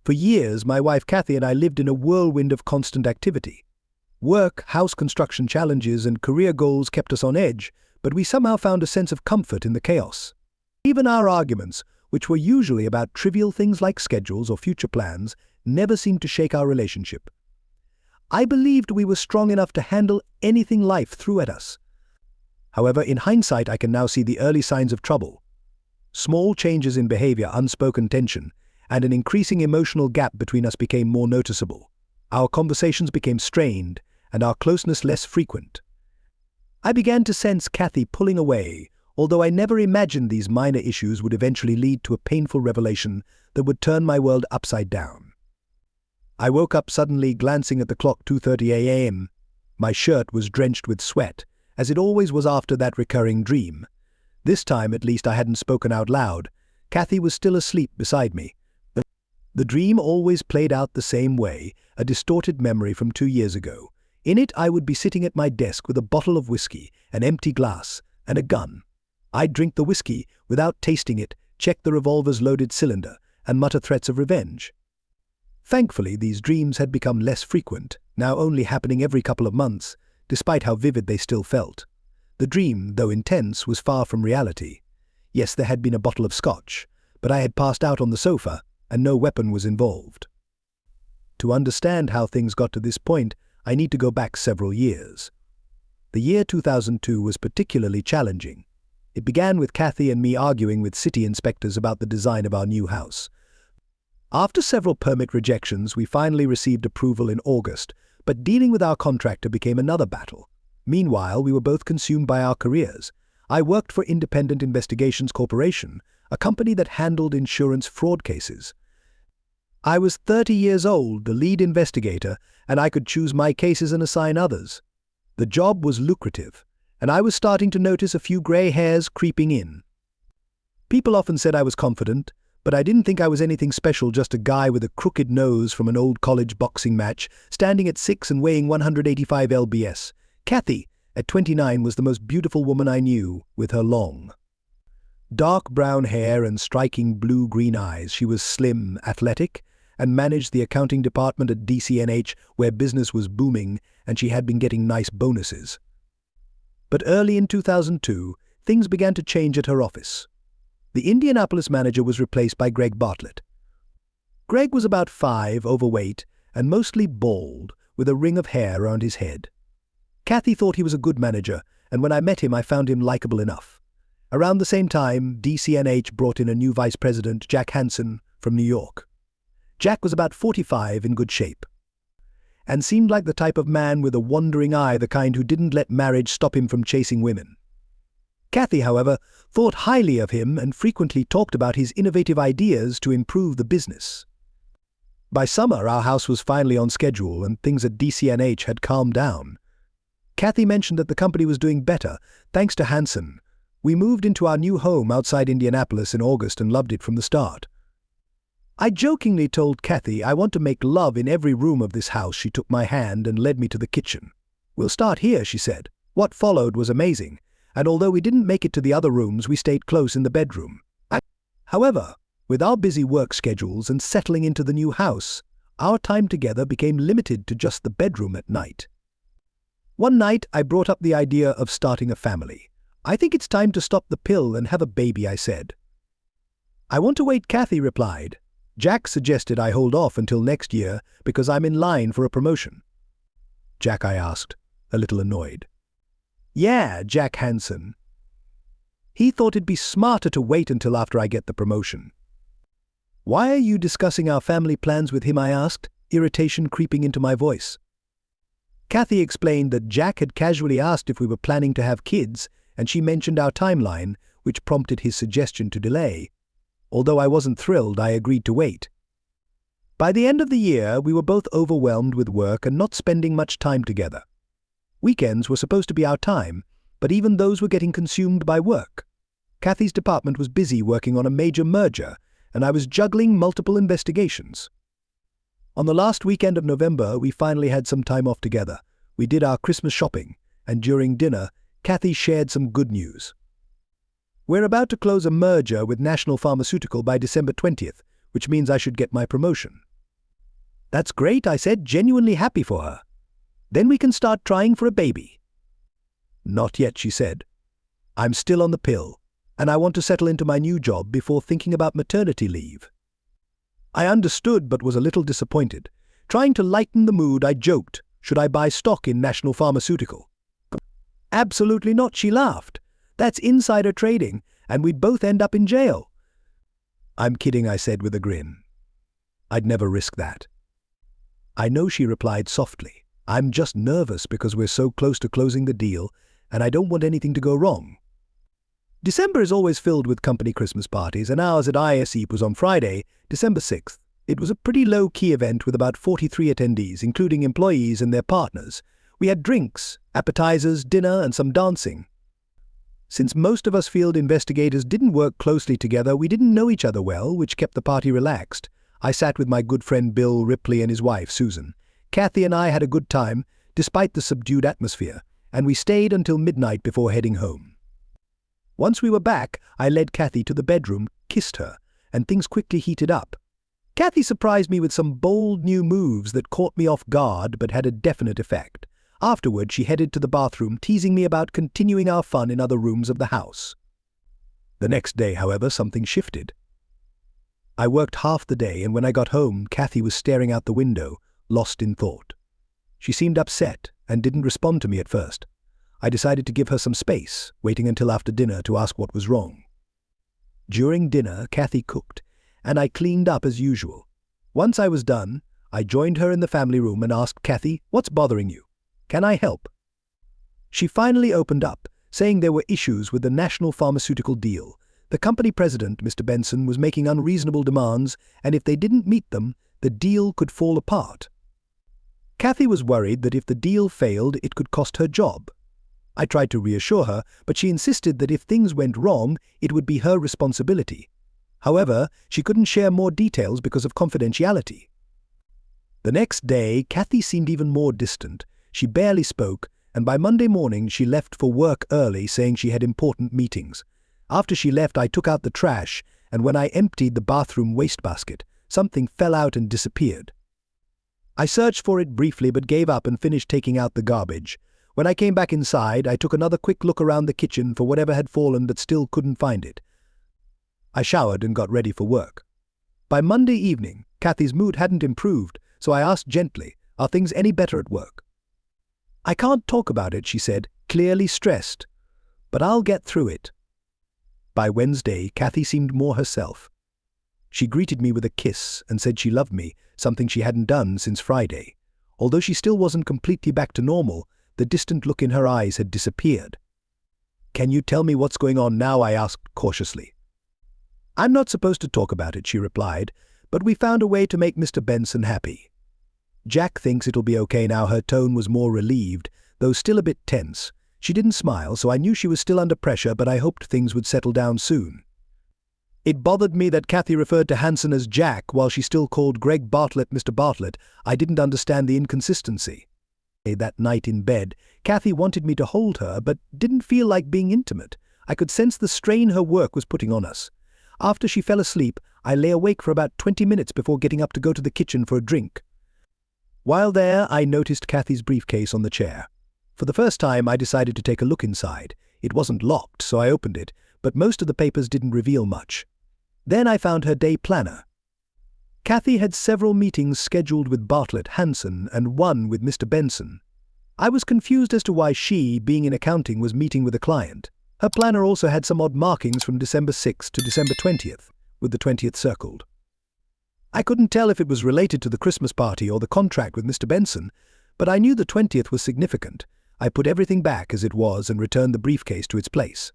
For years, my wife Kathy and I lived in a whirlwind of constant activity. Work, house construction challenges, and career goals kept us on edge, but we somehow found a sense of comfort in the chaos. Even our arguments, which were usually about trivial things like schedules or future plans, never seemed to shake our relationship. I believed we were strong enough to handle anything life threw at us. However, in hindsight, I can now see the early signs of trouble. Small changes in behavior, unspoken tension, and an increasing emotional gap between us became more noticeable. Our conversations became strained, and our closeness less frequent. I began to sense Kathy pulling away, although I never imagined these minor issues would eventually lead to a painful revelation that would turn my world upside down. I woke up suddenly, glancing at the clock, 2:30 a.m. My shirt was drenched with sweat, as it always was after that recurring dream. This time, at least, I hadn't spoken out loud. Kathy was still asleep beside me. The dream always played out the same way, a distorted memory from 2 years ago. In it, I would be sitting at my desk with a bottle of whiskey, an empty glass, and a gun. I'd drink the whiskey without tasting it, check the revolver's loaded cylinder, and mutter threats of revenge. Thankfully, these dreams had become less frequent, now only happening every couple of months, despite how vivid they still felt. The dream, though intense, was far from reality. Yes, there had been a bottle of scotch, but I had passed out on the sofa, and no weapon was involved. To understand how things got to this point, I need to go back several years. The year 2002 was particularly challenging. It began with Kathy and me arguing with city inspectors about the design of our new house. After several permit rejections, we finally received approval in August, but dealing with our contractor became another battle. Meanwhile, we were both consumed by our careers. I worked for Independent Investigations Corporation, a company that handled insurance fraud cases. I was 30 years old, the lead investigator, and I could choose my cases and assign others. The job was lucrative, and I was starting to notice a few gray hairs creeping in. People often said I was confident, but I didn't think I was anything special, just a guy with a crooked nose from an old college boxing match, standing at 6 and weighing 185 lbs. Kathy, at 29, was the most beautiful woman I knew, with her long, dark brown hair and striking blue-green eyes. She was slim, athletic, and managed the accounting department at DCNH, where business was booming, and she had been getting nice bonuses. But early in 2002, things began to change at her office. The Indianapolis manager was replaced by Greg Bartlett. Greg was about 5, overweight, and mostly bald, with a ring of hair around his head. Kathy thought he was a good manager, and when I met him, I found him likable enough. Around the same time, DCNH brought in a new vice president, Jack Hansen, from New York. Jack was about 45, in good shape, and seemed like the type of man with a wandering eye, the kind who didn't let marriage stop him from chasing women. Kathy, however, thought highly of him and frequently talked about his innovative ideas to improve the business. By summer, our house was finally on schedule and things at DCNH had calmed down. Kathy mentioned that the company was doing better, thanks to Hansen. We moved into our new home outside Indianapolis in August and loved it from the start. I jokingly told Kathy I want to make love in every room of this house. She took my hand and led me to the kitchen. "We'll start here," she said. What followed was amazing, and although we didn't make it to the other rooms, we stayed close in the bedroom. However, with our busy work schedules and settling into the new house, our time together became limited to just the bedroom at night. One night, I brought up the idea of starting a family. "I think it's time to stop the pill and have a baby," I said. "I want to wait," Kathy replied. "Jack suggested I hold off until next year because I'm in line for a promotion." "Jack?" I asked, a little annoyed. "Yeah, Jack Hansen. He thought it'd be smarter to wait until after I get the promotion." "Why are you discussing our family plans with him?" I asked, irritation creeping into my voice. Kathy explained that Jack had casually asked if we were planning to have kids, and she mentioned our timeline, which prompted his suggestion to delay. Although I wasn't thrilled, I agreed to wait. By the end of the year, we were both overwhelmed with work and not spending much time together. Weekends were supposed to be our time, but even those were getting consumed by work. Kathy's department was busy working on a major merger, and I was juggling multiple investigations. On the last weekend of November, we finally had some time off together. We did our Christmas shopping, and during dinner, Kathy shared some good news. "We're about to close a merger with National Pharmaceutical by December 20th, which means I should get my promotion." "That's great," I said, genuinely happy for her. "Then we can start trying for a baby." "Not yet," she said. "I'm still on the pill, and I want to settle into my new job before thinking about maternity leave." I understood but was a little disappointed. Trying to lighten the mood, I joked, "Should I buy stock in National Pharmaceutical?" "Absolutely not," she laughed. "That's insider trading, and we'd both end up in jail." "I'm kidding," I said with a grin. "I'd never risk that." "I know," she replied softly. "I'm just nervous because we're so close to closing the deal, and I don't want anything to go wrong." December is always filled with company Christmas parties, and ours at ISE was on Friday, December 6th. It was a pretty low-key event with about 43 attendees, including employees and their partners. We had drinks, appetizers, dinner, and some dancing. Since most of us field investigators didn't work closely together, we didn't know each other well, which kept the party relaxed. I sat with my good friend Bill Ripley and his wife, Susan. Kathy and I had a good time, despite the subdued atmosphere, and we stayed until midnight before heading home. Once we were back, I led Kathy to the bedroom, kissed her, and things quickly heated up. Kathy surprised me with some bold new moves that caught me off guard but had a definite effect. Afterward, she headed to the bathroom, teasing me about continuing our fun in other rooms of the house. The next day, however, something shifted. I worked half the day, and when I got home, Kathy was staring out the window, lost in thought. She seemed upset and didn't respond to me at first. I decided to give her some space, waiting until after dinner to ask what was wrong. During dinner, Kathy cooked, and I cleaned up as usual. Once I was done, I joined her in the family room and asked Kathy, "What's bothering you? Can I help?" She finally opened up, saying there were issues with the National Pharmaceutical deal. The company president, Mr. Benson, was making unreasonable demands, and if they didn't meet them, the deal could fall apart. Kathy was worried that if the deal failed, it could cost her job. I tried to reassure her, but she insisted that if things went wrong, it would be her responsibility. However, she couldn't share more details because of confidentiality. The next day, Kathy seemed even more distant. She barely spoke, and by Monday morning she left for work early, saying she had important meetings. After she left, I took out the trash, and when I emptied the bathroom wastebasket, something fell out and disappeared. I searched for it briefly but gave up and finished taking out the garbage. When I came back inside, I took another quick look around the kitchen for whatever had fallen but still couldn't find it. I showered and got ready for work. By Monday evening, Kathy's mood hadn't improved, so I asked gently, "Are things any better at work?" "I can't talk about it," she said, clearly stressed, "but I'll get through it." By Wednesday, Kathy seemed more herself. She greeted me with a kiss and said she loved me, something she hadn't done since Friday. Although she still wasn't completely back to normal, the distant look in her eyes had disappeared. "Can you tell me what's going on now?" I asked cautiously. "I'm not supposed to talk about it," she replied, "but we found a way to make Mr. Benson happy. Jack thinks it'll be okay now." Her tone was more relieved, though still a bit tense. She didn't smile, so I knew she was still under pressure, but I hoped things would settle down soon. It bothered me that Kathy referred to Hanson as Jack while she still called Greg Bartlett Mr. Bartlett. I didn't understand the inconsistency. That night in bed, Kathy wanted me to hold her, but didn't feel like being intimate. I could sense the strain her work was putting on us. After she fell asleep, I lay awake for about 20 minutes before getting up to go to the kitchen for a drink. While there, I noticed Kathy's briefcase on the chair. For the first time, I decided to take a look inside. It wasn't locked, so I opened it, but most of the papers didn't reveal much. Then I found her day planner. Kathy had several meetings scheduled with Bartlett, Hanson, and one with Mr. Benson. I was confused as to why she, being in accounting, was meeting with a client. Her planner also had some odd markings from December 6th to December 20th, with the 20th circled. I couldn't tell if it was related to the Christmas party or the contract with Mr. Benson, but I knew the 20th was significant. I put everything back as it was and returned the briefcase to its place.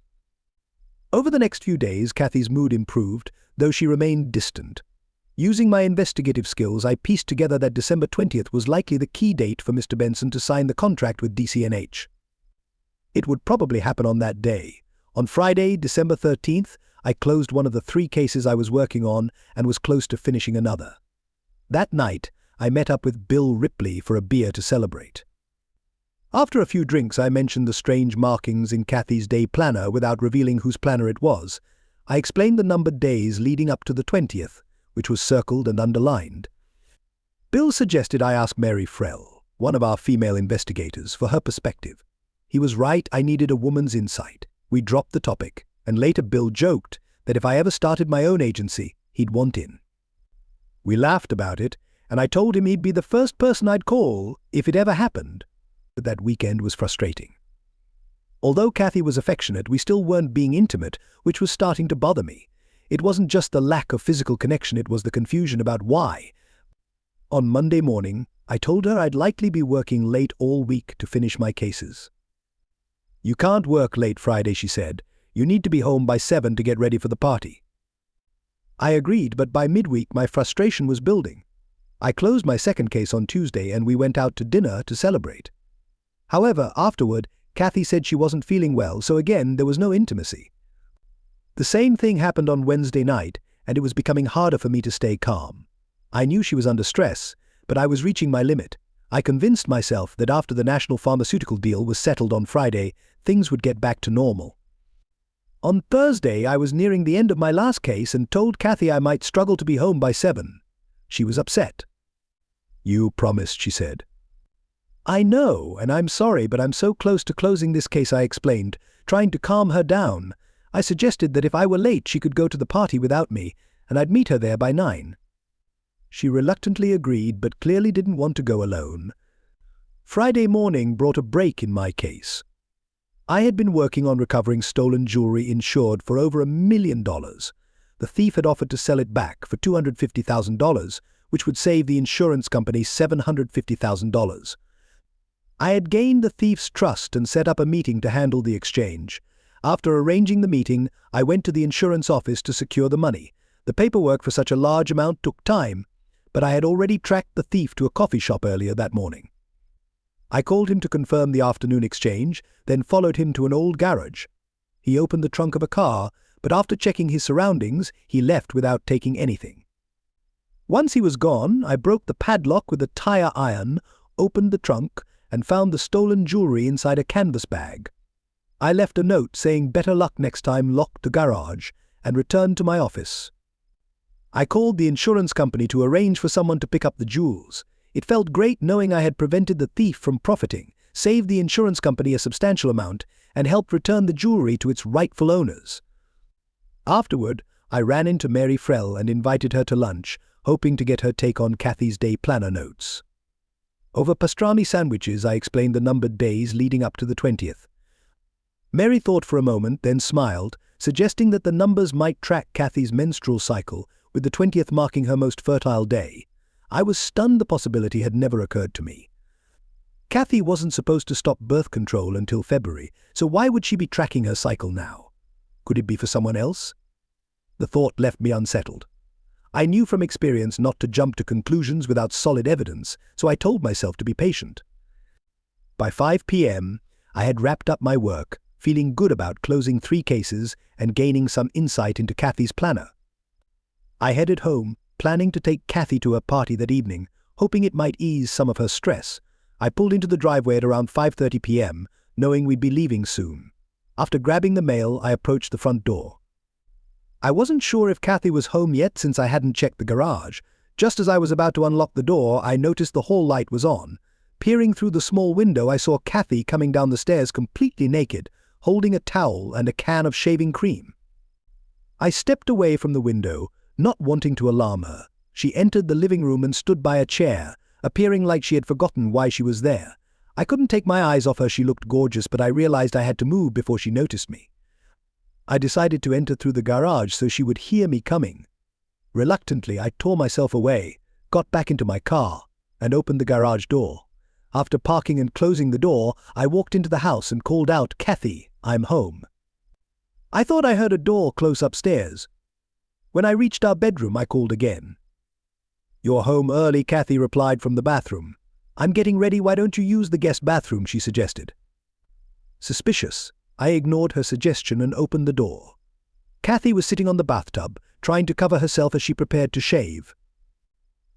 Over the next few days, Kathy's mood improved, though she remained distant. Using my investigative skills, I pieced together that December 20th was likely the key date for Mr. Benson to sign the contract with DCNH. It would probably happen on that day. On Friday, December 13th, I closed one of the 3 cases I was working on and was close to finishing another. That night, I met up with Bill Ripley for a beer to celebrate. After a few drinks, I mentioned the strange markings in Kathy's day planner without revealing whose planner it was. I explained the numbered days leading up to the 20th, which was circled and underlined. Bill suggested I ask Mary Frell, one of our female investigators, for her perspective. He was right, I needed a woman's insight. We dropped the topic, and later Bill joked that if I ever started my own agency, he'd want in. We laughed about it, and I told him he'd be the first person I'd call if it ever happened. But that weekend was frustrating. Although Kathy was affectionate, we still weren't being intimate, which was starting to bother me. It wasn't just the lack of physical connection, it was the confusion about why. On Monday morning, I told her I'd likely be working late all week to finish my cases. "You can't work late Friday," she said. "You need to be home by 7 to get ready for the party." I agreed, but by midweek my frustration was building. I closed my second case on Tuesday and we went out to dinner to celebrate. However, afterward, Kathy said she wasn't feeling well, so again there was no intimacy. The same thing happened on Wednesday night, and it was becoming harder for me to stay calm. I knew she was under stress, but I was reaching my limit. I convinced myself that after the national pharmaceutical deal was settled on Friday, things would get back to normal. On Thursday, I was nearing the end of my last case and told Kathy I might struggle to be home by 7. She was upset. "You promised," she said. "I know, and I'm sorry, but I'm so close to closing this case," I explained, trying to calm her down. I suggested that if I were late, she could go to the party without me, and I'd meet her there by 9. She reluctantly agreed, but clearly didn't want to go alone. Friday morning brought a break in my case. I had been working on recovering stolen jewelry insured for over $1 million. The thief had offered to sell it back for $250,000, which would save the insurance company $750,000. I had gained the thief's trust and set up a meeting to handle the exchange. After arranging the meeting, I went to the insurance office to secure the money. The paperwork for such a large amount took time, but I had already tracked the thief to a coffee shop earlier that morning. I called him to confirm the afternoon exchange, then followed him to an old garage. He opened the trunk of a car, but after checking his surroundings, he left without taking anything. Once he was gone, I broke the padlock with a tire iron, opened the trunk, and found the stolen jewelry inside a canvas bag. I left a note saying better luck next time, locked the garage, and returned to my office. I called the insurance company to arrange for someone to pick up the jewels. It felt great knowing I had prevented the thief from profiting, saved the insurance company a substantial amount, and helped return the jewelry to its rightful owners. Afterward, I ran into Mary Frell and invited her to lunch, hoping to get her take on Kathy's day planner notes. Over pastrami sandwiches, I explained the numbered days leading up to the 20th. Mary thought for a moment, then smiled, suggesting that the numbers might track Kathy's menstrual cycle, with the 20th marking her most fertile day. I was stunned the possibility had never occurred to me. Kathy wasn't supposed to stop birth control until February, so why would she be tracking her cycle now? Could it be for someone else? The thought left me unsettled. I knew from experience not to jump to conclusions without solid evidence, so I told myself to be patient. By 5 p.m., I had wrapped up my work, feeling good about closing 3 cases and gaining some insight into Kathy's planner. I headed home, planning to take Kathy to her party that evening, hoping it might ease some of her stress. I pulled into the driveway at around 5:30 p.m., knowing we'd be leaving soon. After grabbing the mail, I approached the front door. I wasn't sure if Kathy was home yet since I hadn't checked the garage. Just as I was about to unlock the door, I noticed the hall light was on. Peering through the small window, I saw Kathy coming down the stairs completely naked, holding a towel and a can of shaving cream. I stepped away from the window, not wanting to alarm her. She entered the living room and stood by a chair, appearing like she had forgotten why she was there. I couldn't take my eyes off her. She looked gorgeous, but I realized I had to move before she noticed me. I decided to enter through the garage so she would hear me coming. Reluctantly, I tore myself away, got back into my car, and opened the garage door. After parking and closing the door, I walked into the house and called out, "Kathy, I'm home." I thought I heard a door close upstairs. When I reached our bedroom, I called again. "You're home early," Kathy replied from the bathroom. "I'm getting ready, why don't you use the guest bathroom?" she suggested. Suspicious, I ignored her suggestion and opened the door. Kathy was sitting on the bathtub, trying to cover herself as she prepared to shave.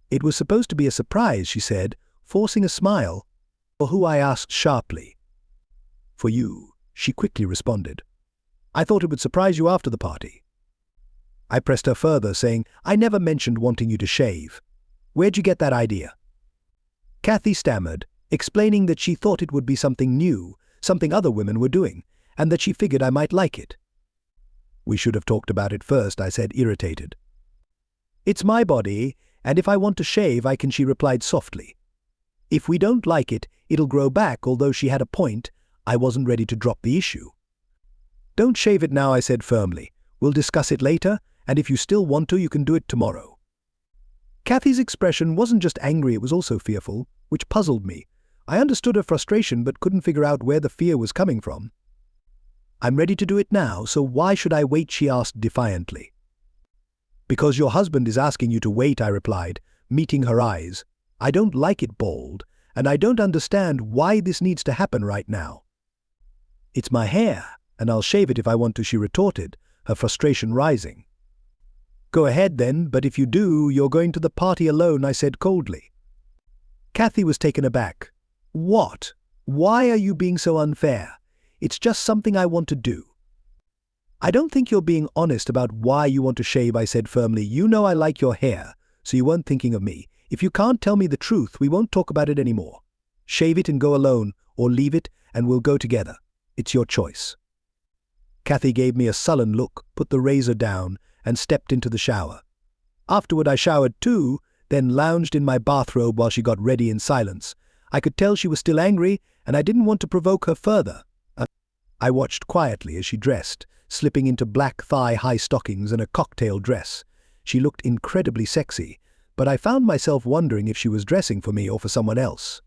"It was supposed to be a surprise," she said, forcing a smile. "For who?" I asked sharply. "For you," she quickly responded. "I thought it would surprise you after the party." I pressed her further, saying, "I never mentioned wanting you to shave. Where'd you get that idea?" Kathy stammered, explaining that she thought it would be something new, something other women were doing, and that she figured I might like it. We should have talked about it first, I said, irritated. It's my body, and if I want to shave, I can, she replied softly. If we don't like it, it'll grow back, although she had a point. I wasn't ready to drop the issue. Don't shave it now, I said firmly. We'll discuss it later, and if you still want to, you can do it tomorrow. Kathy's expression wasn't just angry, it was also fearful, which puzzled me. I understood her frustration but couldn't figure out where the fear was coming from. I'm ready to do it now, so why should I wait, she asked defiantly. Because your husband is asking you to wait, I replied, meeting her eyes. I don't like it bald, and I don't understand why this needs to happen right now. It's my hair, and I'll shave it if I want to, she retorted, her frustration rising. Go ahead then, but if you do, you're going to the party alone, I said coldly. Kathy was taken aback. What? Why are you being so unfair? It's just something I want to do. I don't think you're being honest about why you want to shave, I said firmly. You know I like your hair, so you weren't thinking of me. If you can't tell me the truth, we won't talk about it anymore. Shave it and go alone, or leave it and we'll go together. It's your choice. Kathy gave me a sullen look, put the razor down, and stepped into the shower. Afterward I showered too, then lounged in my bathrobe while she got ready in silence. I could tell she was still angry, and I didn't want to provoke her further. I watched quietly as she dressed, slipping into black thigh-high stockings and a cocktail dress. She looked incredibly sexy, but I found myself wondering if she was dressing for me or for someone else.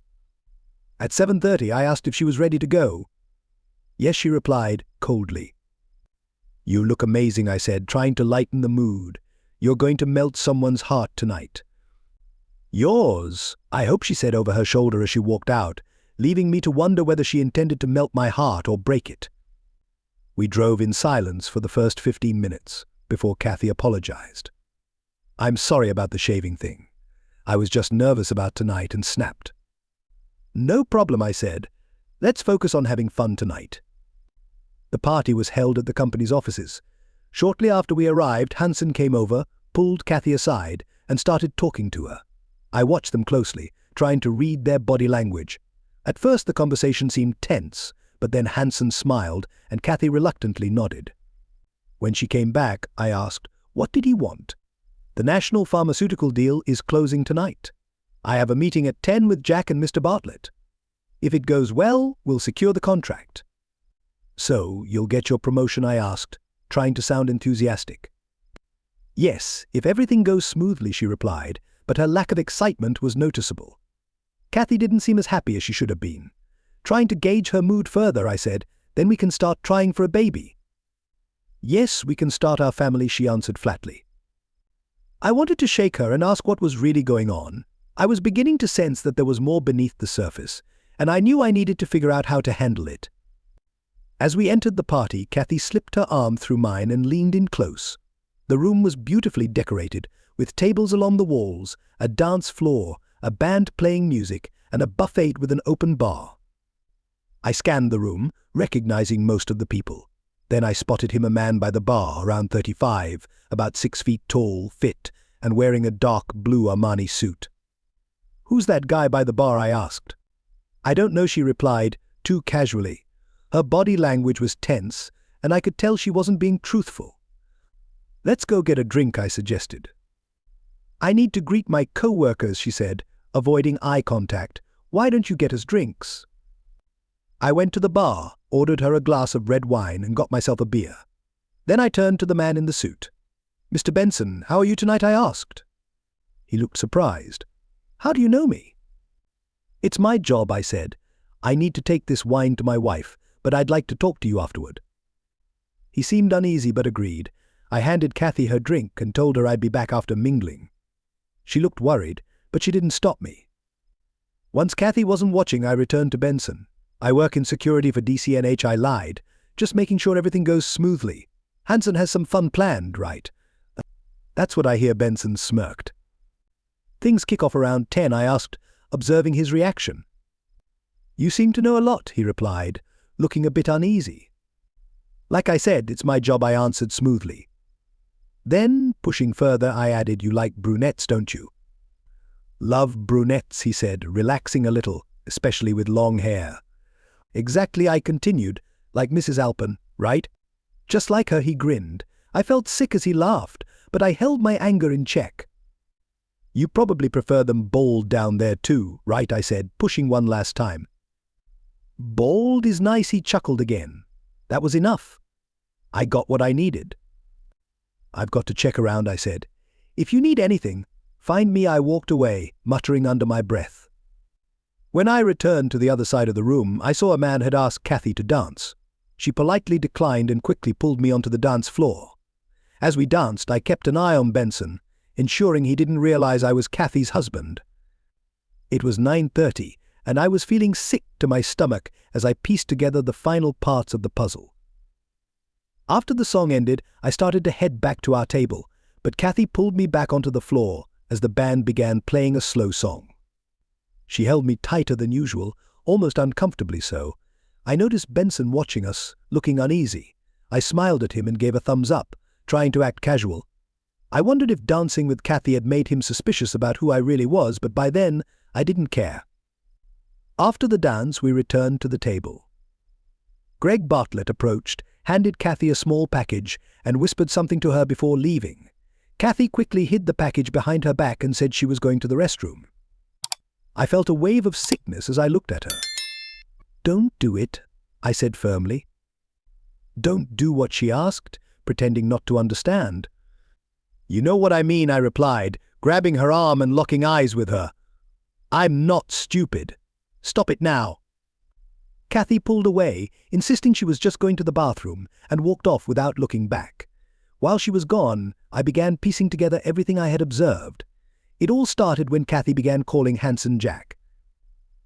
At 7:30 I asked if she was ready to go. Yes, she replied, coldly. You look amazing, I said, trying to lighten the mood. You're going to melt someone's heart tonight. Yours, I hope, she said over her shoulder as she walked out, leaving me to wonder whether she intended to melt my heart or break it. We drove in silence for the first 15 minutes, before Kathy apologized. I'm sorry about the shaving thing. I was just nervous about tonight and snapped. No problem, I said. Let's focus on having fun tonight. The party was held at the company's offices. Shortly after we arrived, Hansen came over, pulled Kathy aside, and started talking to her. I watched them closely, trying to read their body language. At first the conversation seemed tense, but then Hansen smiled and Kathy reluctantly nodded. When she came back, I asked, what did he want? The national pharmaceutical deal is closing tonight. I have a meeting at 10 with Jack and Mr. Bartlett. If it goes well, we'll secure the contract. So, you'll get your promotion, I asked, trying to sound enthusiastic. Yes, if everything goes smoothly, she replied, but her lack of excitement was noticeable. Kathy didn't seem as happy as she should have been. Trying to gauge her mood further, I said, then we can start trying for a baby. Yes, we can start our family, she answered flatly. I wanted to shake her and ask what was really going on. I was beginning to sense that there was more beneath the surface, and I knew I needed to figure out how to handle it. As we entered the party, Kathy slipped her arm through mine and leaned in close. The room was beautifully decorated, with tables along the walls, a dance floor, a band playing music, and a buffet with an open bar. I scanned the room, recognizing most of the people. Then I spotted him, a man by the bar, around 35, about 6 feet tall, fit, and wearing a dark blue Armani suit. Who's that guy by the bar? I asked. I don't know, she replied, too casually. Her body language was tense, and I could tell she wasn't being truthful. Let's go get a drink, I suggested. I need to greet my co-workers, she said, avoiding eye contact. Why don't you get us drinks? I went to the bar, ordered her a glass of red wine, and got myself a beer. Then I turned to the man in the suit. Mr. Benson, how are you tonight? I asked. He looked surprised. How do you know me? It's my job, I said. I need to take this wine to my wife, but I'd like to talk to you afterward. He seemed uneasy but agreed. I handed Kathy her drink and told her I'd be back after mingling. She looked worried, but she didn't stop me. Once Kathy wasn't watching, I returned to Benson. I work in security for DCNH, I lied, just making sure everything goes smoothly. Hansen has some fun planned, right? That's what I hear, Benson smirked. Things kick off around 10, I asked, observing his reaction. You seem to know a lot, he replied, looking a bit uneasy. Like I said, it's my job, I answered smoothly. Then, pushing further, I added, you like brunettes, don't you? Love brunettes, he said, relaxing a little, especially with long hair. Exactly, I continued, like Mrs. Alpen, right? Just like her, he grinned. I felt sick as he laughed, but I held my anger in check. You probably prefer them bald down there too, right? I said, pushing one last time. Bald is nice, he chuckled again. That was enough. I got what I needed. I've got to check around, I said. If you need anything, find me. I walked away, muttering under my breath. When I returned to the other side of the room, I saw a man had asked Kathy to dance. She politely declined and quickly pulled me onto the dance floor. As we danced, I kept an eye on Benson, ensuring he didn't realize I was Kathy's husband. It was 9:30, and I was feeling sick to my stomach as I pieced together the final parts of the puzzle. After the song ended, I started to head back to our table, but Kathy pulled me back onto the floor as the band began playing a slow song. She held me tighter than usual, almost uncomfortably so. I noticed Benson watching us, looking uneasy. I smiled at him and gave a thumbs up, trying to act casual. I wondered if dancing with Kathy had made him suspicious about who I really was, but by then, I didn't care. After the dance, we returned to the table. Greg Bartlett approached, handed Kathy a small package, and whispered something to her before leaving. Kathy quickly hid the package behind her back and said she was going to the restroom. I felt a wave of sickness as I looked at her. "Don't do it," I said firmly. "Don't do what?" she asked, pretending not to understand. "You know what I mean," I replied, grabbing her arm and locking eyes with her. "I'm not stupid. Stop it now." Kathy pulled away, insisting she was just going to the bathroom, and walked off without looking back. While she was gone, I began piecing together everything I had observed. It all started when Kathy began calling Hanson Jack.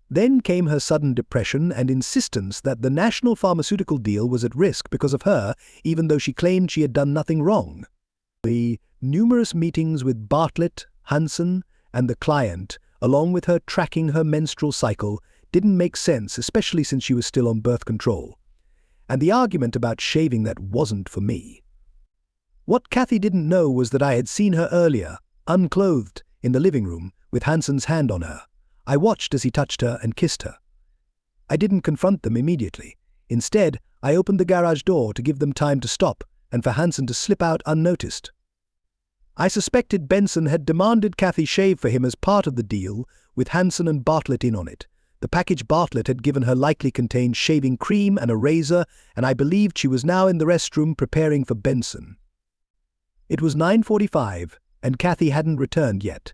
Then came her sudden depression and insistence that the national pharmaceutical deal was at risk because of her, even though she claimed she had done nothing wrong. The numerous meetings with Bartlett, Hanson, and the client, along with her tracking her menstrual cycle, didn't make sense, especially since she was still on birth control. And the argument about shaving that wasn't for me. What Kathy didn't know was that I had seen her earlier, unclothed, in the living room, with Hanson's hand on her. I watched as he touched her and kissed her. I didn't confront them immediately. Instead, I opened the garage door to give them time to stop and for Hanson to slip out unnoticed. I suspected Benson had demanded Kathy shave for him as part of the deal, with Hanson and Bartlett in on it. The package Bartlett had given her likely contained shaving cream and a razor, and I believed she was now in the restroom preparing for Benson. It was 9:45, and Kathy hadn't returned yet.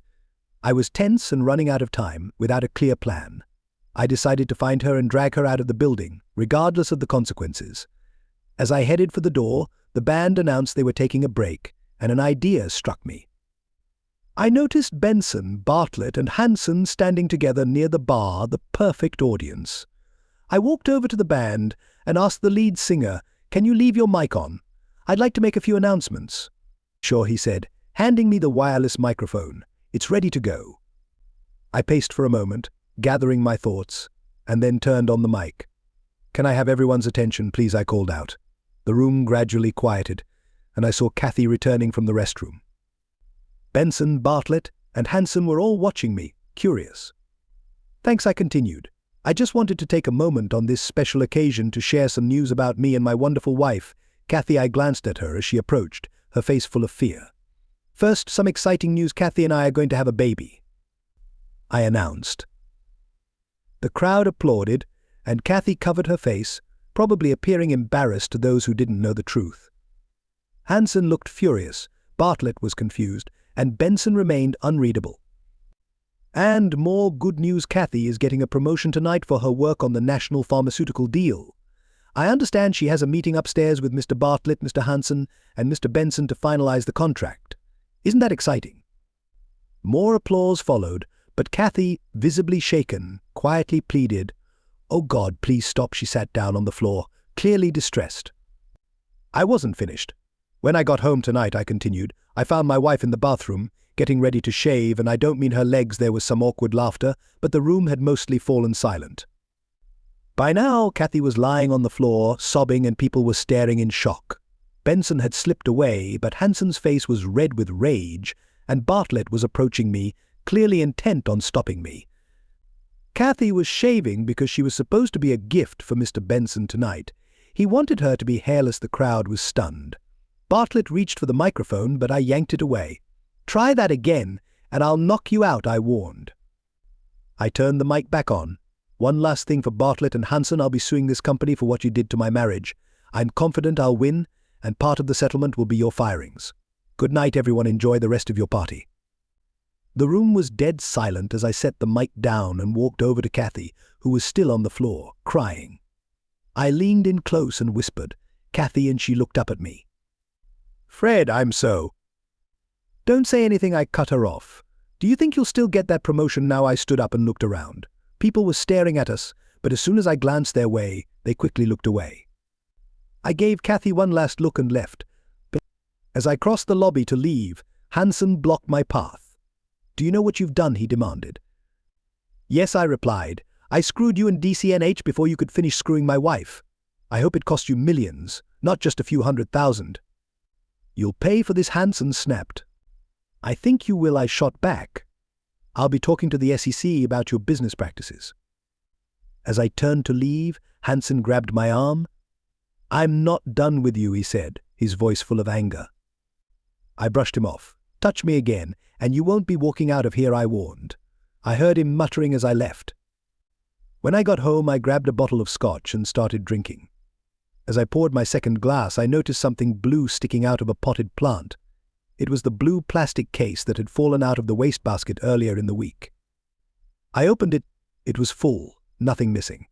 I was tense and running out of time, without a clear plan. I decided to find her and drag her out of the building, regardless of the consequences. As I headed for the door, the band announced they were taking a break, and an idea struck me. I noticed Benson, Bartlett, and Hanson standing together near the bar, the perfect audience. I walked over to the band and asked the lead singer, "Can you leave your mic on? I'd like to make a few announcements." "Sure," he said, handing me the wireless microphone. "It's ready to go." I paced for a moment, gathering my thoughts, and then turned on the mic. "Can I have everyone's attention, please?" I called out. The room gradually quieted, and I saw Kathy returning from the restroom. Benson, Bartlett, and Hanson were all watching me, curious. "Thanks," I continued. "I just wanted to take a moment on this special occasion to share some news about me and my wonderful wife." Kathy, I glanced at her as she approached, her face full of fear. "First, some exciting news. Kathy and I are going to have a baby," I announced. The crowd applauded, and Kathy covered her face, probably appearing embarrassed to those who didn't know the truth. Hanson looked furious, Bartlett was confused, and Benson remained unreadable. "And more good news, Kathy is getting a promotion tonight for her work on the national pharmaceutical deal. I understand she has a meeting upstairs with Mr. Bartlett, Mr. Hanson, and Mr. Benson to finalize the contract. Isn't that exciting?" More applause followed, but Kathy, visibly shaken, quietly pleaded, "Oh God, please stop." She sat down on the floor, clearly distressed. I wasn't finished. "When I got home tonight," I continued, "I found my wife in the bathroom, getting ready to shave, and I don't mean her legs." There was some awkward laughter, but the room had mostly fallen silent. By now, Kathy was lying on the floor, sobbing, and people were staring in shock. Benson had slipped away, but Hanson's face was red with rage, and Bartlett was approaching me, clearly intent on stopping me. Kathy was shaving because she was supposed to be a gift for Mr. Benson tonight. He wanted her to be hairless. The crowd was stunned. Bartlett reached for the microphone, but I yanked it away. "Try that again, and I'll knock you out," I warned. I turned the mic back on. "One last thing for Bartlett and Hansen. I'll be suing this company for what you did to my marriage. I'm confident I'll win, and part of the settlement will be your firings. Good night, everyone. Enjoy the rest of your party." The room was dead silent as I set the mic down and walked over to Kathy, who was still on the floor, crying. I leaned in close and whispered, "Kathy," and she looked up at me. "Fred, I'm so—" "Don't say anything," I cut her off. "Do you think you'll still get that promotion now?" I stood up and looked around. People were staring at us, but as soon as I glanced their way, they quickly looked away. I gave Kathy one last look and left. But as I crossed the lobby to leave, Hansen blocked my path. "Do you know what you've done?" he demanded. "Yes," I replied. "I screwed you and DCNH before you could finish screwing my wife. I hope it cost you millions, not just a few $100,000. "You'll pay for this," Hansen snapped. "I think you will," I shot back. "I'll be talking to the SEC about your business practices." As I turned to leave, Hansen grabbed my arm. "I'm not done with you," he said, his voice full of anger. I brushed him off. "Touch me again, and you won't be walking out of here," I warned. I heard him muttering as I left. When I got home, I grabbed a bottle of scotch and started drinking. As I poured my second glass, I noticed something blue sticking out of a potted plant. It was the blue plastic case that had fallen out of the wastebasket earlier in the week. I opened it. It was full, nothing missing.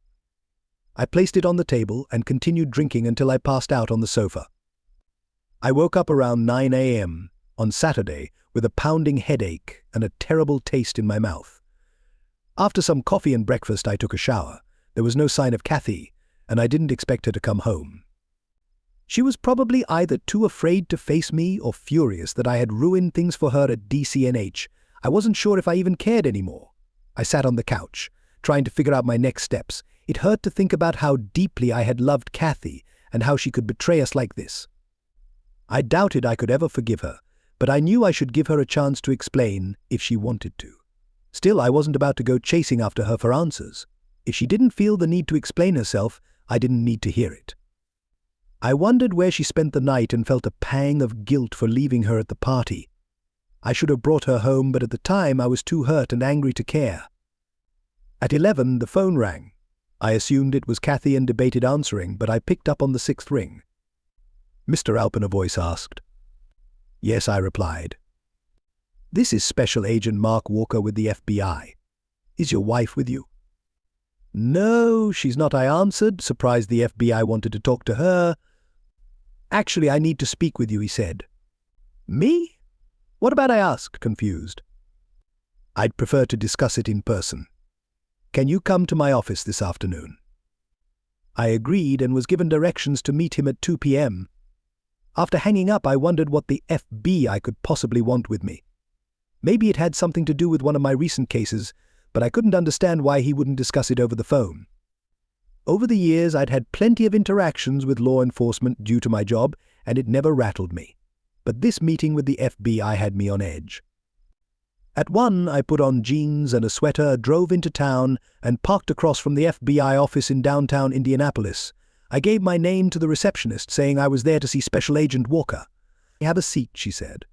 I placed it on the table and continued drinking until I passed out on the sofa. I woke up around 9 a.m. on Saturday with a pounding headache and a terrible taste in my mouth. After some coffee and breakfast, I took a shower. There was no sign of Kathy, and I didn't expect her to come home. She was probably either too afraid to face me or furious that I had ruined things for her at DCNH. I wasn't sure if I even cared anymore. I sat on the couch, trying to figure out my next steps. It hurt to think about how deeply I had loved Kathy and how she could betray us like this. I doubted I could ever forgive her, but I knew I should give her a chance to explain if she wanted to. Still, I wasn't about to go chasing after her for answers. If she didn't feel the need to explain herself, I didn't need to hear it. I wondered where she spent the night and felt a pang of guilt for leaving her at the party. I should have brought her home, but at the time I was too hurt and angry to care. At 11, the phone rang. I assumed it was Kathy and debated answering, but I picked up on the 6th ring. "Mr. Alpin," a voice asked. "Yes," I replied. "This is Special Agent Mark Walker with the FBI. Is your wife with you?" "No, she's not," I answered, surprised the FBI wanted to talk to her. "Actually, I need to speak with you," he said. "Me? What about?" I asked, confused. "I'd prefer to discuss it in person. Can you come to my office this afternoon?" I agreed and was given directions to meet him at 2 p.m. After hanging up, I wondered what the FBI could possibly want with me. Maybe it had something to do with one of my recent cases, but I couldn't understand why he wouldn't discuss it over the phone. Over the years, I'd had plenty of interactions with law enforcement due to my job, and it never rattled me. But this meeting with the FBI had me on edge. At 1, I put on jeans and a sweater, drove into town, and parked across from the FBI office in downtown Indianapolis. I gave my name to the receptionist, saying I was there to see Special Agent Walker. "Have a seat," she said.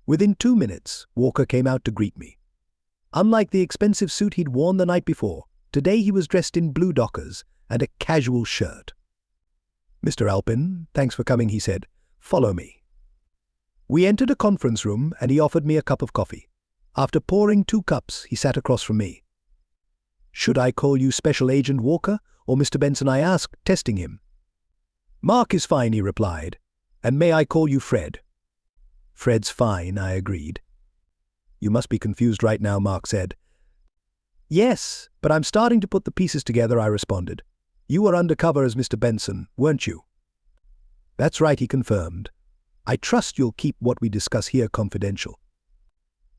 Within 2 minutes, Walker came out to greet me. Unlike the expensive suit he'd worn the night before, today he was dressed in blue Dockers and a casual shirt. "Mr. Alpin, thanks for coming," he said. "Follow me." We entered a conference room and he offered me a cup of coffee. After pouring 2 cups, he sat across from me. "Should I call you Special Agent Walker or Mr. Benson?" I asked, testing him. "Mark is fine," he replied. "And may I call you Fred?" "Fred's fine," I agreed. "You must be confused right now," Mark said. "Yes, but I'm starting to put the pieces together," I responded. "You were undercover as Mr. Benson, weren't you?" "That's right," he confirmed. "I trust you'll keep what we discuss here confidential."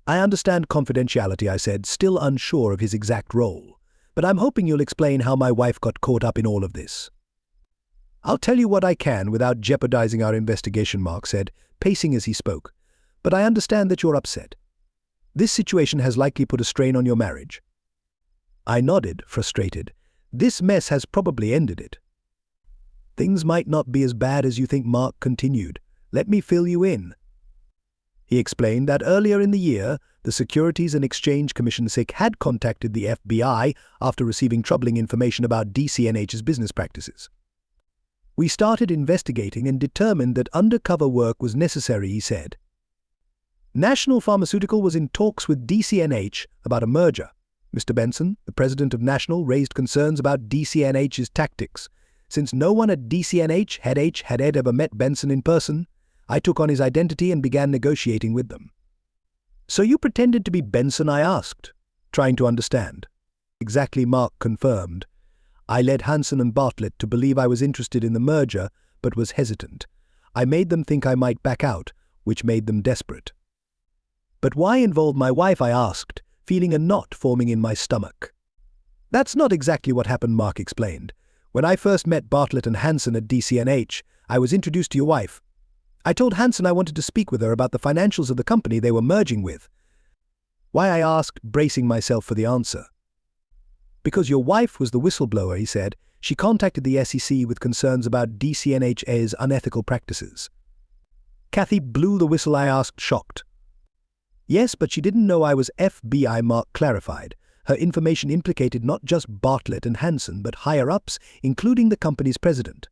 "I understand confidentiality," I said, still unsure of his exact role. "But I'm hoping you'll explain how my wife got caught up in all of this." "I'll tell you what I can without jeopardizing our investigation," Mark said, pacing as he spoke. "But I understand that you're upset. This situation has likely put a strain on your marriage. I nodded, frustrated. This mess has probably ended it. Things might not be as bad as you think, Mark continued. Let me fill you in. He explained that earlier in the year, the Securities and Exchange Commission (SEC) had contacted the FBI after receiving troubling information about DCNH's business practices. We started investigating and determined that undercover work was necessary, he said. National Pharmaceutical was in talks with DCNH about a merger. Mr. Benson, the president of National, raised concerns about DCNH's tactics. Since no one at DCNH had ever met Benson in person, I took on his identity and began negotiating with them. So you pretended to be Benson, I asked, trying to understand. Exactly, Mark confirmed. I led Hansen and Bartlett to believe I was interested in the merger, but was hesitant. I made them think I might back out, which made them desperate. But why involve my wife, I asked, feeling a knot forming in my stomach. That's not exactly what happened, Mark explained. When I first met Bartlett and Hansen at DCNH, I was introduced to your wife. I told Hansen I wanted to speak with her about the financials of the company they were merging with. Why, I asked, bracing myself for the answer. Because your wife was the whistleblower, he said. She contacted the SEC with concerns about DCNH's unethical practices. Kathy blew the whistle, I asked, shocked. Yes, but she didn't know I was FBI, Mark clarified. Her information implicated not just Bartlett and Hansen, but higher-ups, including the company's president.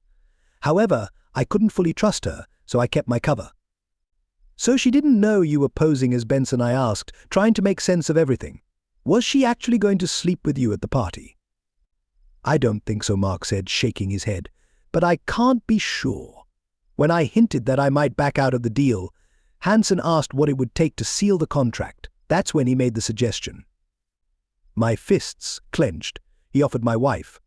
However, I couldn't fully trust her, so I kept my cover. So she didn't know you were posing as Benson, I asked, trying to make sense of everything. Was she actually going to sleep with you at the party? I don't think so, Mark said, shaking his head. But I can't be sure. When I hinted that I might back out of the deal, Hansen asked what it would take to seal the contract. That's when he made the suggestion. My fists clenched. He offered my wife.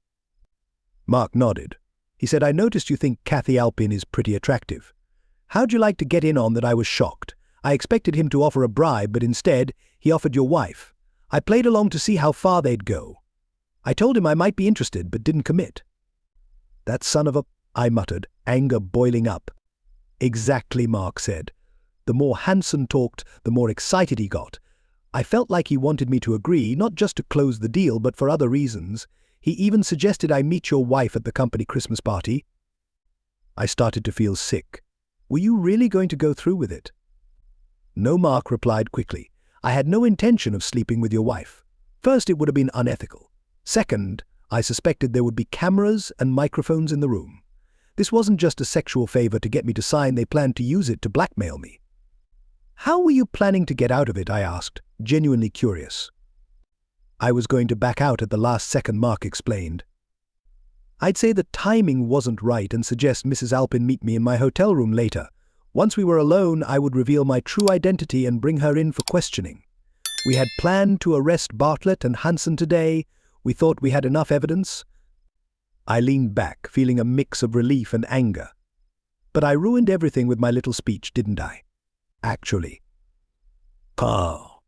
Mark nodded. He said, I noticed you think Kathy Alpin is pretty attractive. How'd you like to get in on that? I was shocked. I expected him to offer a bribe, but instead, he offered your wife. I played along to see how far they'd go. I told him I might be interested, but didn't commit. That son of a... I muttered, anger boiling up. Exactly, Mark said. The more Hansen talked, the more excited he got. I felt like he wanted me to agree, not just to close the deal, but for other reasons. He even suggested I meet your wife at the company Christmas party. I started to feel sick. Were you really going to go through with it? No, Mark replied quickly. I had no intention of sleeping with your wife. First, it would have been unethical. Second, I suspected there would be cameras and microphones in the room. This wasn't just a sexual favor to get me to sign, they planned to use it to blackmail me. How were you planning to get out of it? I asked, genuinely curious. I was going to back out at the last second, Mark explained. I'd say the timing wasn't right and suggest Mrs. Alpin meet me in my hotel room later. Once we were alone, I would reveal my true identity and bring her in for questioning. We had planned to arrest Bartlett and Hansen today. We thought we had enough evidence. I leaned back, feeling a mix of relief and anger. But I ruined everything with my little speech, didn't I? Actually. Carl,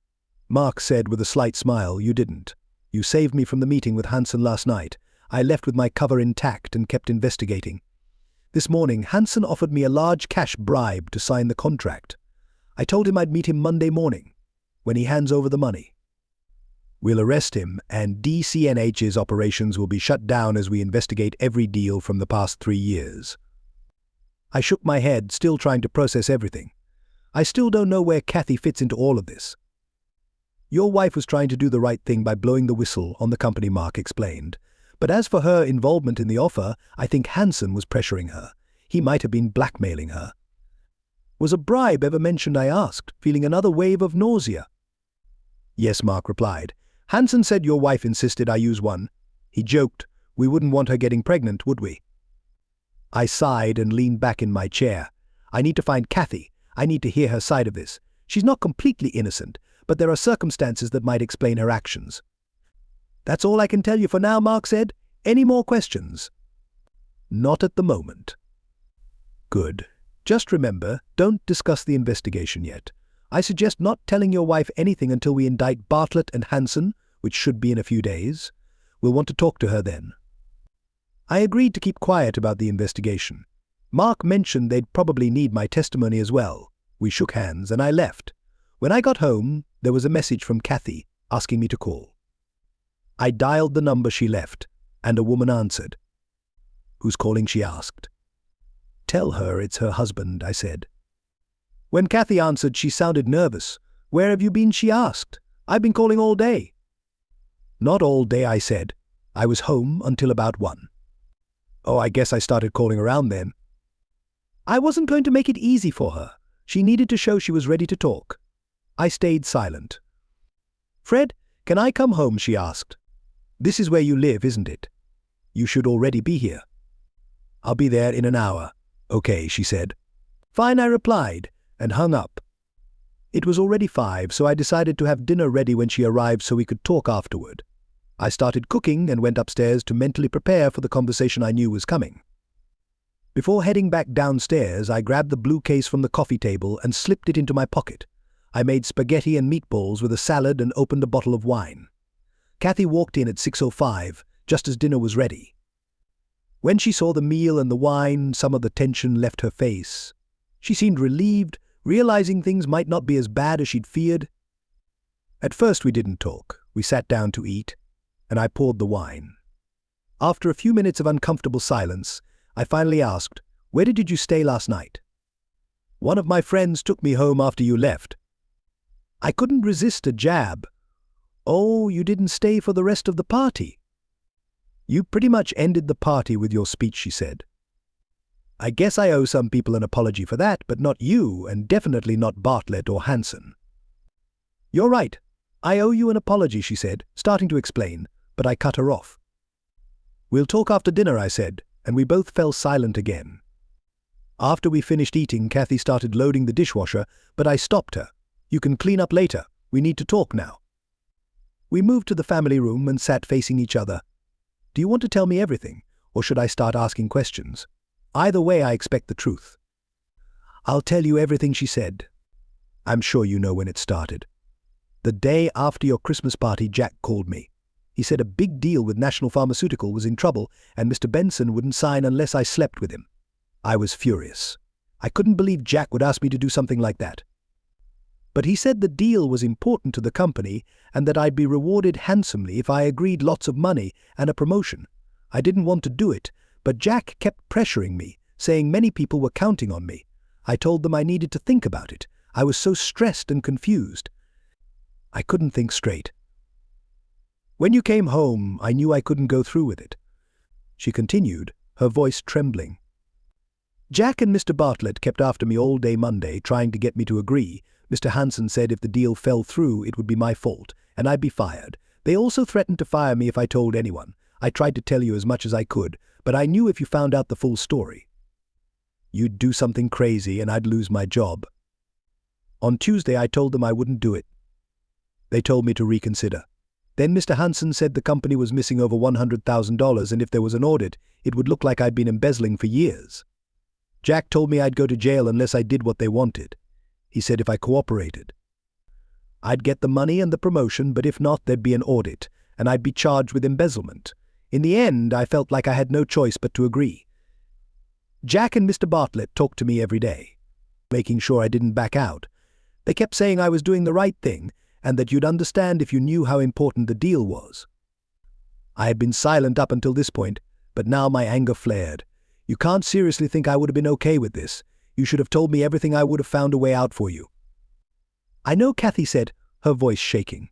Mark said with a slight smile, you didn't. You saved me from the meeting with Hansen last night. I left with my cover intact and kept investigating. This morning, Hansen offered me a large cash bribe to sign the contract. I told him I'd meet him Monday morning, when he hands over the money. We'll arrest him, and DCNH's operations will be shut down as we investigate every deal from the past 3 years. I shook my head, still trying to process everything. I still don't know where Kathy fits into all of this. Your wife was trying to do the right thing by blowing the whistle on the company, Mark explained. But as for her involvement in the offer, I think Hansen was pressuring her. He might have been blackmailing her. Was a bribe ever mentioned? I asked, feeling another wave of nausea. Yes, Mark replied. Hansen said your wife insisted I use one. He joked, we wouldn't want her getting pregnant, would we? I sighed and leaned back in my chair. I need to find Kathy. I need to hear her side of this. She's not completely innocent, but there are circumstances that might explain her actions. That's all I can tell you for now, Mark said. Any more questions? Not at the moment. Good. Just remember, don't discuss the investigation yet. I suggest not telling your wife anything until we indict Bartlett and Hansen, which should be in a few days. We'll want to talk to her then. I agreed to keep quiet about the investigation. Mark mentioned they'd probably need my testimony as well. We shook hands and I left. When I got home, there was a message from Kathy asking me to call. I dialed the number she left, and a woman answered. "Who's calling?" she asked. "Tell her it's her husband," I said. When Kathy answered, she sounded nervous. "Where have you been?" she asked. "I've been calling all day." "Not all day," I said. "I was home until about 1. "Oh, I guess I started calling around then." I wasn't going to make it easy for her. She needed to show she was ready to talk. I stayed silent. "Fred, can I come home?" she asked. "This is where you live, isn't it? You should already be here." "I'll be there in an hour." "Okay," she said. "Fine," I replied, and hung up. It was already 5, so I decided to have dinner ready when she arrived so we could talk afterward. I started cooking and went upstairs to mentally prepare for the conversation I knew was coming. Before heading back downstairs, I grabbed the blue case from the coffee table and slipped it into my pocket. I made spaghetti and meatballs with a salad and opened a bottle of wine. Kathy walked in at 6:05, just as dinner was ready. When she saw the meal and the wine, some of the tension left her face. She seemed relieved, realizing things might not be as bad as she'd feared. At first we didn't talk. We sat down to eat, and I poured the wine. After a few minutes of uncomfortable silence, I finally asked, "Where did you stay last night?" "One of my friends took me home after you left." I couldn't resist a jab. "Oh, you didn't stay for the rest of the party?" "You pretty much ended the party with your speech," she said. "I guess I owe some people an apology for that, but not you, and definitely not Bartlett or Hanson." "You're right. I owe you an apology," she said, starting to explain, but I cut her off. "We'll talk after dinner," I said, and we both fell silent again. After we finished eating, Kathy started loading the dishwasher, but I stopped her. "You can clean up later. We need to talk now." We moved to the family room and sat facing each other. "Do you want to tell me everything, or should I start asking questions? Either way, I expect the truth." "I'll tell you everything," she said. "I'm sure you know when it started. The day after your Christmas party, Jack called me. He said a big deal with National Pharmaceutical was in trouble and Mr. Benson wouldn't sign unless I slept with him. I was furious. I couldn't believe Jack would ask me to do something like that. But he said the deal was important to the company and that I'd be rewarded handsomely if I agreed lots of money and a promotion. I didn't want to do it, but Jack kept pressuring me, saying many people were counting on me. I told them I needed to think about it. I was so stressed and confused. I couldn't think straight. When you came home, I knew I couldn't go through with it." She continued, her voice trembling. "Jack and Mr. Bartlett kept after me all day Monday, trying to get me to agree. Mr. Hanson said if the deal fell through, it would be my fault, and I'd be fired. They also threatened to fire me if I told anyone. I tried to tell you as much as I could, but I knew if you found out the full story, you'd do something crazy and I'd lose my job. On Tuesday, I told them I wouldn't do it. They told me to reconsider. Then Mr. Hanson said the company was missing over $100,000 and if there was an audit, it would look like I'd been embezzling for years. Jack told me I'd go to jail unless I did what they wanted. He said if I cooperated, I'd get the money and the promotion, but if not, there'd be an audit, and I'd be charged with embezzlement. In the end, I felt like I had no choice but to agree. Jack and Mr. Bartlett talked to me every day, making sure I didn't back out. They kept saying I was doing the right thing, and that you'd understand if you knew how important the deal was. I had been silent up until this point, but now my anger flared. You can't seriously think I would have been okay with this. You should have told me everything. I would have found a way out for you. I know, Kathy said, her voice shaking.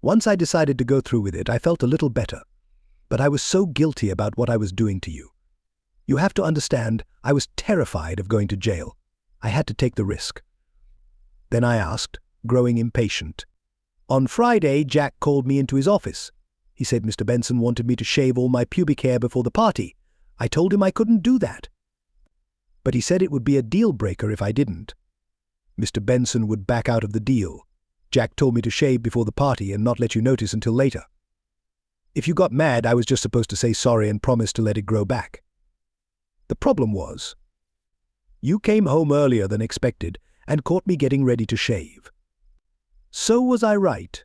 Once I decided to go through with it, I felt a little better. But I was so guilty about what I was doing to you. You have to understand, I was terrified of going to jail. I had to take the risk. Then I asked, growing impatient. On Friday, Jack called me into his office. He said Mr. Benson wanted me to shave all my pubic hair before the party. I told him I couldn't do that. But he said it would be a deal breaker if I didn't. Mr. Benson would back out of the deal. Jack told me to shave before the party and not let you notice until later. If you got mad, I was just supposed to say sorry and promise to let it grow back. The problem was, you came home earlier than expected and caught me getting ready to shave. So was I right?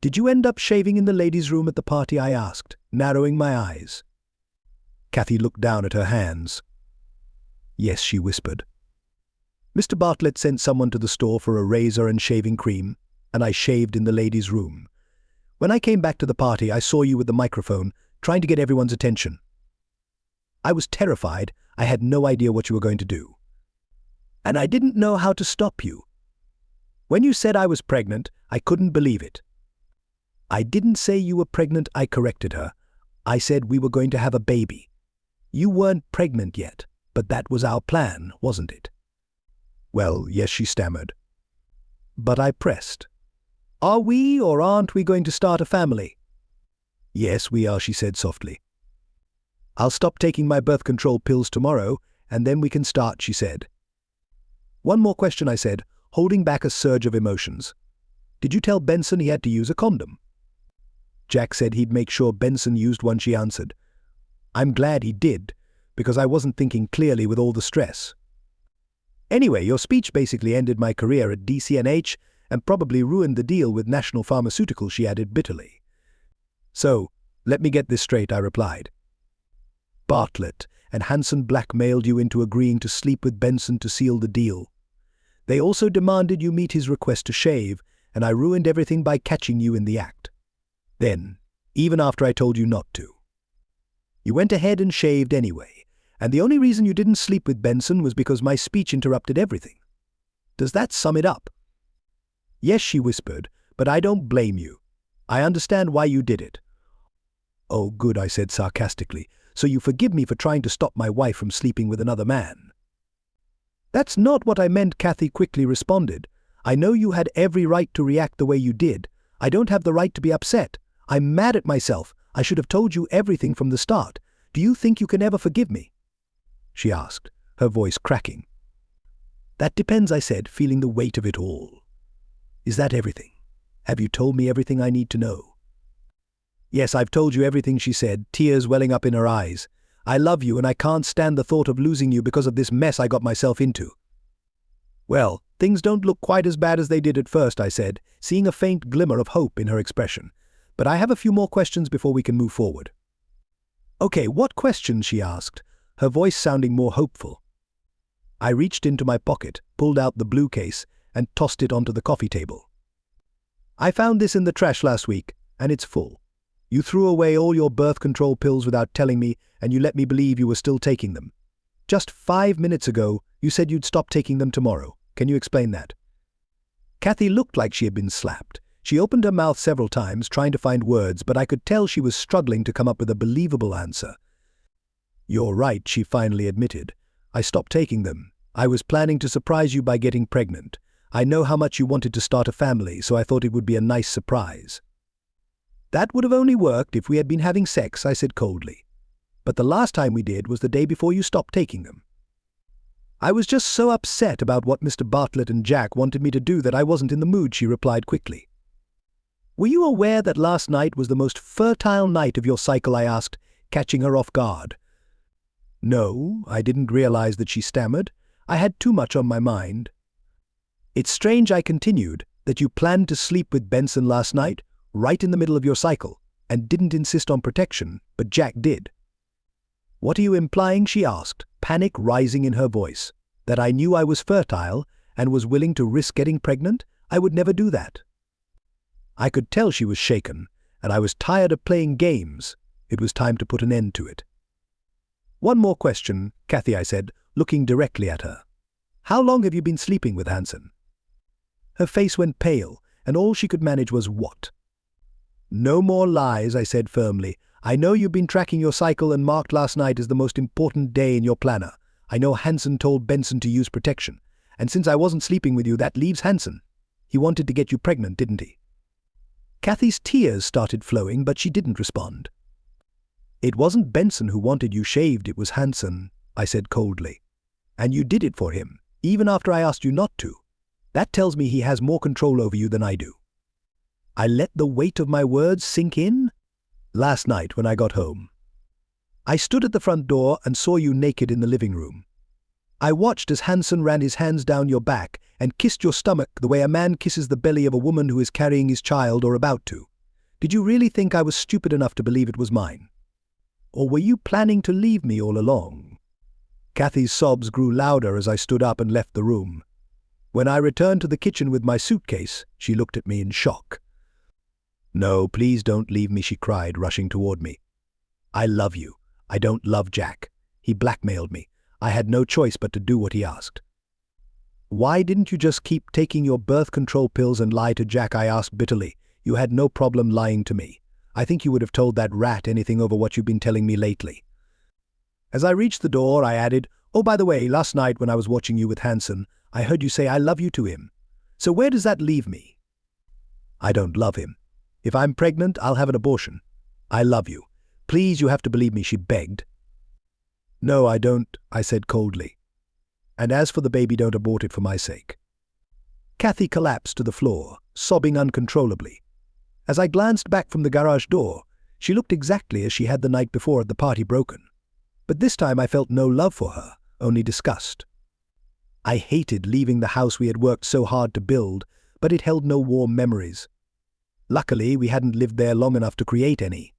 Did you end up shaving in the ladies' room at the party? I asked, narrowing my eyes. Kathy looked down at her hands. Yes, she whispered. Mr. Bartlett sent someone to the store for a razor and shaving cream. and I shaved in the ladies' room. When I came back to the party, I saw you with the microphone, trying to get everyone's attention. I was terrified. I had no idea what you were going to do. And I didn't know how to stop you. When you said I was pregnant, I couldn't believe it. I didn't say you were pregnant, I corrected her. I said we were going to have a baby. You weren't pregnant yet, but that was our plan, wasn't it? Well, yes, she stammered. But I pressed. Are we or aren't we going to start a family? Yes, we are, she said softly. I'll stop taking my birth control pills tomorrow, and then we can start, she said. One more question, I said, holding back a surge of emotions. Did you tell Benson he had to use a condom? Jack said he'd make sure Benson used one, she answered. I'm glad he did, because I wasn't thinking clearly with all the stress. Anyway, your speech basically ended my career at DCNH and probably ruined the deal with National Pharmaceuticals, she added bitterly. So, let me get this straight, I replied. Bartlett and Hanson blackmailed you into agreeing to sleep with Benson to seal the deal. They also demanded you meet his request to shave, and I ruined everything by catching you in the act. Then, even after I told you not to. You went ahead and shaved anyway, and the only reason you didn't sleep with Benson was because my speech interrupted everything. Does that sum it up? Yes, she whispered, but I don't blame you. I understand why you did it. Oh, good, I said sarcastically. So you forgive me for trying to stop my wife from sleeping with another man. That's not what I meant, Kathy quickly responded. I know you had every right to react the way you did. I don't have the right to be upset. I'm mad at myself. I should have told you everything from the start. Do you think you can ever forgive me? She asked, her voice cracking. That depends, I said, feeling the weight of it all. Is that everything? Have you told me everything I need to know? Yes, I've told you everything, she said, tears welling up in her eyes. I love you and I can't stand the thought of losing you because of this mess I got myself into. Well, things don't look quite as bad as they did at first, I said, seeing a faint glimmer of hope in her expression. But I have a few more questions before we can move forward. Okay, what questions? She asked, her voice sounding more hopeful. I reached into my pocket, pulled out the blue case, and tossed it onto the coffee table. I found this in the trash last week, and it's full. You threw away all your birth control pills without telling me, and you let me believe you were still taking them. Just 5 minutes ago, you said you'd stop taking them tomorrow. Can you explain that? Kathy looked like she had been slapped. She opened her mouth several times, trying to find words, but I could tell she was struggling to come up with a believable answer. You're right, she finally admitted. I stopped taking them. I was planning to surprise you by getting pregnant. I know how much you wanted to start a family, so I thought it would be a nice surprise. That would have only worked if we had been having sex, I said coldly. But the last time we did was the day before you stopped taking them. I was just so upset about what Mr. Bartlett and Jack wanted me to do that I wasn't in the mood, she replied quickly. Were you aware that last night was the most fertile night of your cycle, I asked, catching her off guard. No, I didn't realize that, she stammered. I had too much on my mind. It's strange, I continued, that you planned to sleep with Benson last night, right in the middle of your cycle, and didn't insist on protection, but Jack did. What are you implying, she asked, panic rising in her voice. That I knew I was fertile and was willing to risk getting pregnant? I would never do that. I could tell she was shaken, and I was tired of playing games. It was time to put an end to it. One more question, Kathy, I said, looking directly at her. How long have you been sleeping with Hanson? Her face went pale, and all she could manage was what? No more lies, I said firmly. I know you've been tracking your cycle and marked last night as the most important day in your planner. I know Hanson told Benson to use protection. And since I wasn't sleeping with you, that leaves Hanson. He wanted to get you pregnant, didn't he? Kathy's tears started flowing, but she didn't respond. It wasn't Benson who wanted you shaved, it was Hanson, I said coldly. And you did it for him, even after I asked you not to. That tells me he has more control over you than I do. I let the weight of my words sink in. Last night when I got home, I stood at the front door and saw you naked in the living room. I watched as Hanson ran his hands down your back and kissed your stomach the way a man kisses the belly of a woman who is carrying his child or about to. Did you really think I was stupid enough to believe it was mine? Or were you planning to leave me all along? Kathy's sobs grew louder as I stood up and left the room. When I returned to the kitchen with my suitcase, she looked at me in shock. "No, please don't leave me," she cried, rushing toward me. "I love you. I don't love Jack. He blackmailed me. I had no choice but to do what he asked." "Why didn't you just keep taking your birth control pills and lie to Jack?" I asked bitterly. "You had no problem lying to me. I think you would have told that rat anything over what you've been telling me lately." As I reached the door, I added, "Oh, by the way, last night when I was watching you with Hanson, I heard you say I love you to him. So where does that leave me?" "I don't love him. If I'm pregnant, I'll have an abortion. I love you. Please, you have to believe me," she begged. "No, I don't," I said coldly. "And as for the baby, don't abort it for my sake." Kathy collapsed to the floor, sobbing uncontrollably. As I glanced back from the garage door, she looked exactly as she had the night before at the party broken. But this time I felt no love for her, only disgust. I hated leaving the house we had worked so hard to build, but it held no warm memories. Luckily, we hadn't lived there long enough to create any.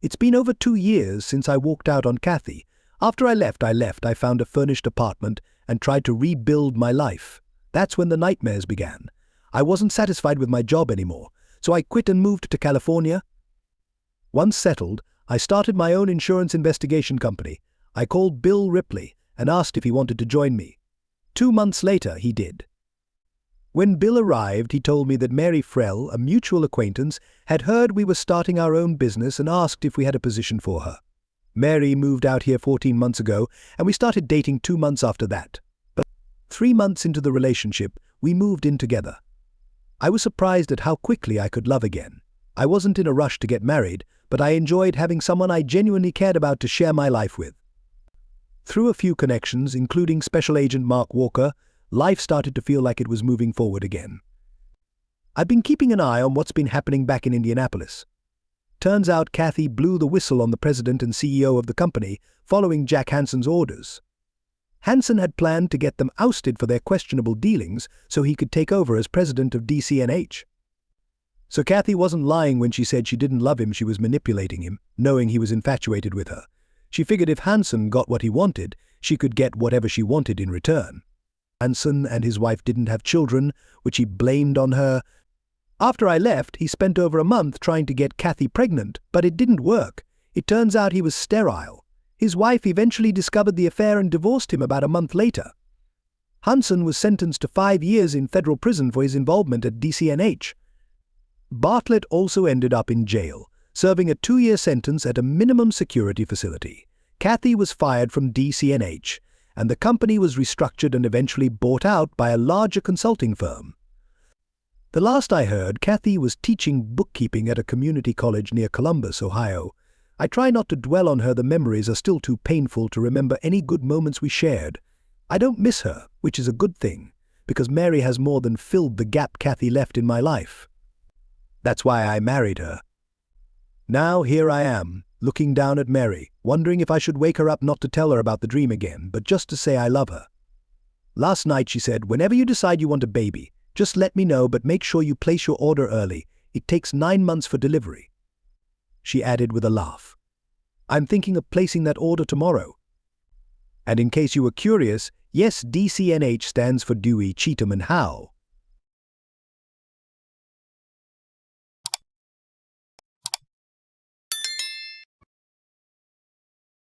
It's been over 2 years since I walked out on Kathy. After I left, I found a furnished apartment and tried to rebuild my life. That's when the nightmares began. I wasn't satisfied with my job anymore, so I quit and moved to California. Once settled, I started my own insurance investigation company. I called Bill Ripley and asked if he wanted to join me. 2 months later, he did. When Bill arrived, he told me that Mary Frell, a mutual acquaintance, had heard we were starting our own business and asked if we had a position for her. Mary moved out here 14 months ago, and we started dating 2 months after that. But 3 months into the relationship, we moved in together. I was surprised at how quickly I could love again. I wasn't in a rush to get married, but I enjoyed having someone I genuinely cared about to share my life with. Through a few connections, including Special Agent Mark Walker, life started to feel like it was moving forward again. I've been keeping an eye on what's been happening back in Indianapolis. Turns out Kathy blew the whistle on the president and CEO of the company following Jack Hanson's orders. Hanson had planned to get them ousted for their questionable dealings so he could take over as president of DCNH. So Kathy wasn't lying when she said she didn't love him. She was manipulating him, knowing he was infatuated with her. She figured if Hanson got what he wanted, she could get whatever she wanted in return. Hanson and his wife didn't have children, which he blamed on her. After I left, he spent over a month trying to get Kathy pregnant, but it didn't work. It turns out he was sterile. His wife eventually discovered the affair and divorced him about a month later. Hanson was sentenced to 5 years in federal prison for his involvement at DCNH. Bartlett also ended up in jail, serving a 2-year sentence at a minimum security facility. Kathy was fired from DCNH, and the company was restructured and eventually bought out by a larger consulting firm. The last I heard, Kathy was teaching bookkeeping at a community college near Columbus, Ohio. I try not to dwell on her. The memories are still too painful to remember any good moments we shared. I don't miss her, which is a good thing, because Mary has more than filled the gap Kathy left in my life. That's why I married her. Now here I am, looking down at Mary, wondering if I should wake her up not to tell her about the dream again, but just to say I love her. Last night she said, "Whenever you decide you want a baby, just let me know, but make sure you place your order early. It takes 9 months for delivery." She added with a laugh, "I'm thinking of placing that order tomorrow." And in case you were curious, yes, DCNH stands for Dewey, Cheatham and Howe.